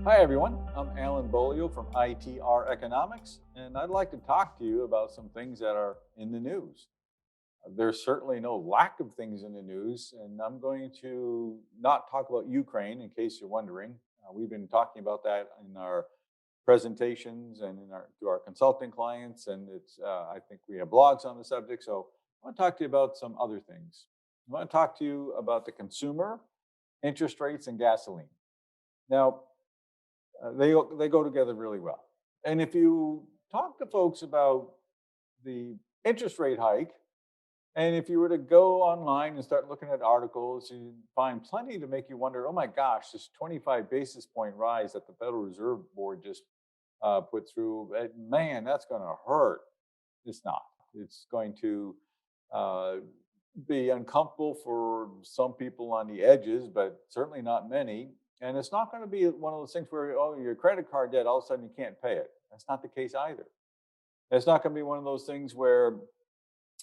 Hi, everyone. I'm Alan Beaulieu from ITR Economics, and I'd like to talk to you about some things that are in the news. There's certainly no lack of things in the news, and I'm going to not talk about Ukraine in case you're wondering. We've been talking about that in our presentations and to our consulting clients, and I think we have blogs on the subject. So I want to talk to you about some other things. I want to talk to you about the consumer, interest rates, and gasoline. Now, they go together really well. And if you talk to folks about the interest rate hike, and if you were to go online and start looking at articles, you find plenty to make you wonder, oh my gosh, this 25 basis point rise that the Federal Reserve Board just put through, man, that's going to hurt. It's not. It's going to uh, be uncomfortable for some people on the edges, but certainly not many. And it's not going to be one of those things where, oh, your credit card debt, all of a sudden you can't pay it. That's not the case either. It's not going to be one of those things where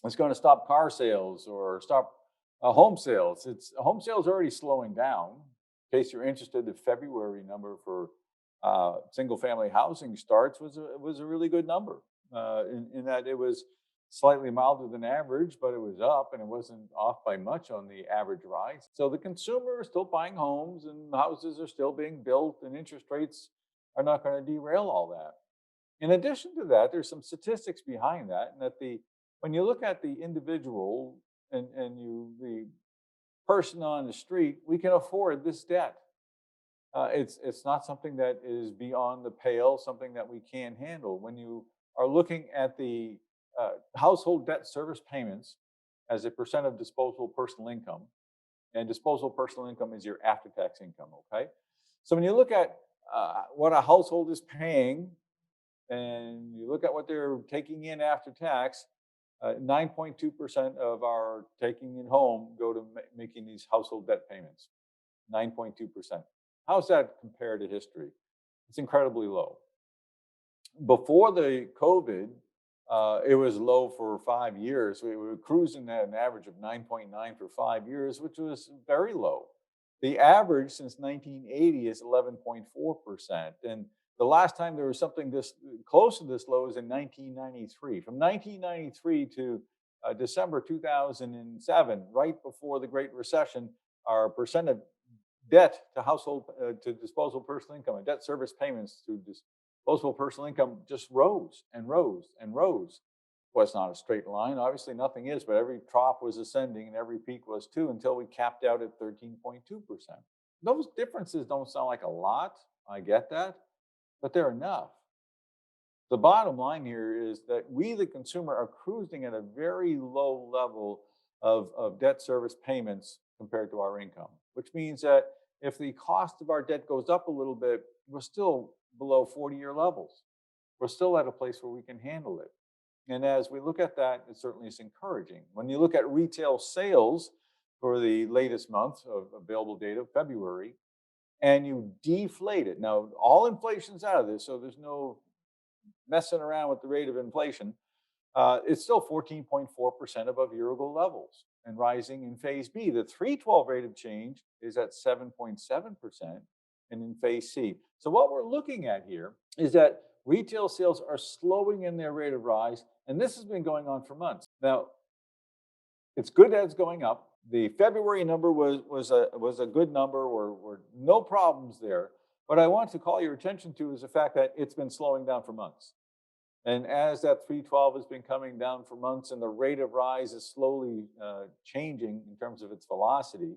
it's going to stop car sales or stop home sales. It's home sales are already slowing down. In case you're interested, the February number for single family housing starts was a really good number in that it was slightly milder than average, but it was up and it wasn't off by much on the average rise. So the consumer is still buying homes and houses are still being built and interest rates are not going to derail all that. In addition to that, there's some statistics behind that, and that the when you look at the individual and the person on the street, we can afford this debt. It's not something that is beyond the pale, something that we can handle. When you are looking at the household debt service payments as a percent of disposable personal income, and disposable personal income is your after-tax income. Okay, so when you look at what a household is paying, and you look at what they're taking in after tax, 9.2% of our taking in home go to making these household debt payments. 9.2%. How's that compared to history? It's incredibly low. Before the COVID, it was low for 5 years. We were cruising at an average of 9.9 for 5 years, which was very low. The average since 1980 is 11.4%. And the last time there was something this close to this low is in 1993. From 1993 to December 2007, right before the Great Recession, our percent of debt to household to disposable personal income and debt service payments to disposable personal income just rose and rose and rose. Well, it's not a straight line. Obviously, nothing is, but every trough was ascending and every peak was too until we capped out at 13.2%. Those differences don't sound like a lot. I get that, but they're enough. The bottom line here is that we, the consumer, are cruising at a very low level of debt service payments compared to our income, which means that if the cost of our debt goes up a little bit, we're still below 40-year levels. We're still at a place where we can handle it. And as we look at that, it certainly is encouraging. When you look at retail sales for the latest month of available data, February, and you deflate it. Now, all inflation's out of this, so there's no messing around with the rate of inflation. It's still 14.4% above year ago levels and rising in phase B. The 312 rate of change is at 7.7% and in phase C. So what we're looking at here is that retail sales are slowing in their rate of rise, and this has been going on for months. Now, it's good that it's going up. The February number was a good number. Were no problems there. What I want to call your attention to is the fact that it's been slowing down for months. And as that 312 has been coming down for months and the rate of rise is slowly changing in terms of its velocity,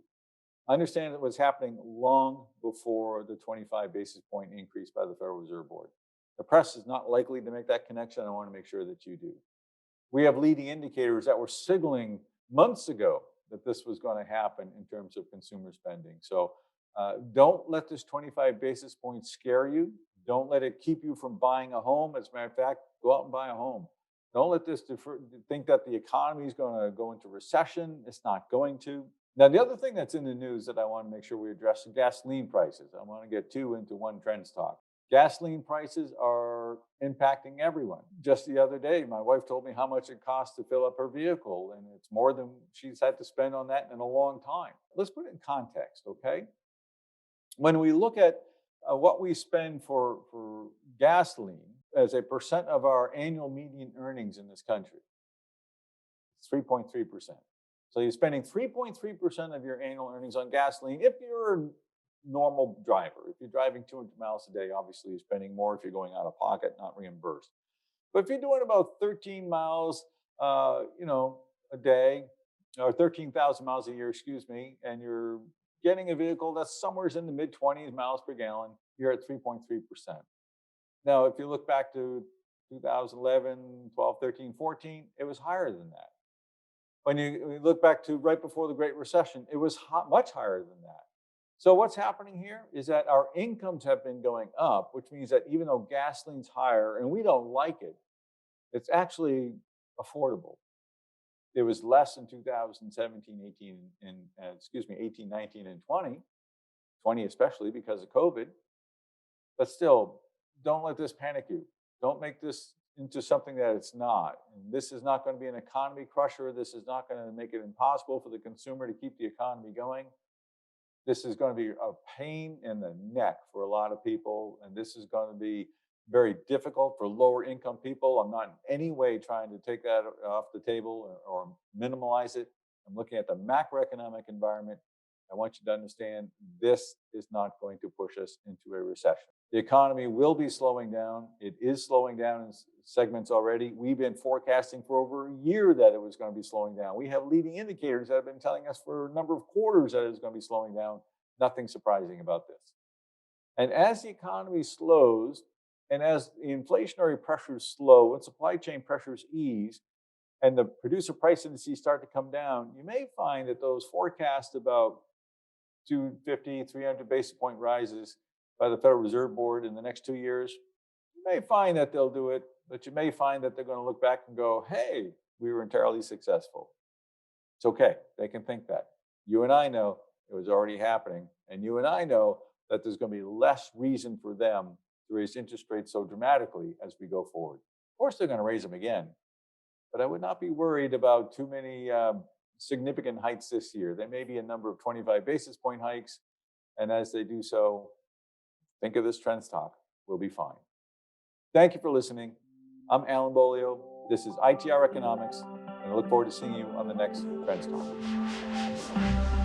I understand it was happening long before the 25 basis point increase by the Federal Reserve Board. The press is not likely to make that connection. I want to make sure that you do. We have leading indicators that were signaling months ago that this was going to happen in terms of consumer spending. So don't let this 25 basis points scare you. Don't let it keep you from buying a home. As a matter of fact, go out and buy a home. Don't let this think that the economy is going to go into recession. It's not going to. Now, the other thing that's in the news that I want to make sure we address is gasoline prices. I want to get two into one trends talk. Gasoline prices are impacting everyone. Just the other day, my wife told me how much it costs to fill up her vehicle, and it's more than she's had to spend on that in a long time. Let's put it in context, okay? When we look at what we spend for gasoline as a percent of our annual median earnings in this country. It's 3.3%. So you're spending 3.3% of your annual earnings on gasoline if you're a normal driver. If you're driving 200 miles a day, obviously you're spending more if you're going out of pocket, not reimbursed. But if you're doing about 13 miles, a day, or 13,000 miles a year, excuse me, and you're getting a vehicle that's somewhere in the mid 20s miles per gallon, you're at 3.3%. Now, if you look back to 2011, 12, 13, 14, it was higher than that. When you look back to right before the Great Recession, it was much higher than that. So what's happening here is that our incomes have been going up, which means that even though gasoline's higher and we don't like it, it's actually affordable. It was less in 2017, 18, and 18, 19, and 20 especially because of COVID. But still, don't let this panic you. Don't make this into something that it's not. And this is not going to be an economy crusher. This is not going to make it impossible for the consumer to keep the economy going. This is going to be a pain in the neck for a lot of people, and this is going to be very difficult for lower income people. I'm not in any way trying to take that off the table or minimize it. I'm looking at the macroeconomic environment. I want you to understand this is not going to push us into a recession. The economy will be slowing down. It is slowing down in segments already. We've been forecasting for over a year that it was going to be slowing down. We have leading indicators that have been telling us for a number of quarters that it's going to be slowing down. Nothing surprising about this. And as the economy slows, and as the inflationary pressures slow and supply chain pressures ease, and the producer price indices start to come down, you may find that those forecasts about 250, 300 basis point rises by the Federal Reserve Board in the next 2 years, you may find that they'll do it, but you may find that they're going to look back and go, hey, we were entirely successful. It's okay. They can think that. You and I know it was already happening. And you and I know that there's going to be less reason for them to raise interest rates so dramatically as we go forward. Of course, they're going to raise them again, but I would not be worried about too many significant hikes this year. There may be a number of 25 basis point hikes. And as they do so, think of this Trends Talk. We'll be fine. Thank you for listening. I'm Alan Beaulieu. This is ITR Economics, and I look forward to seeing you on the next Trends Talk.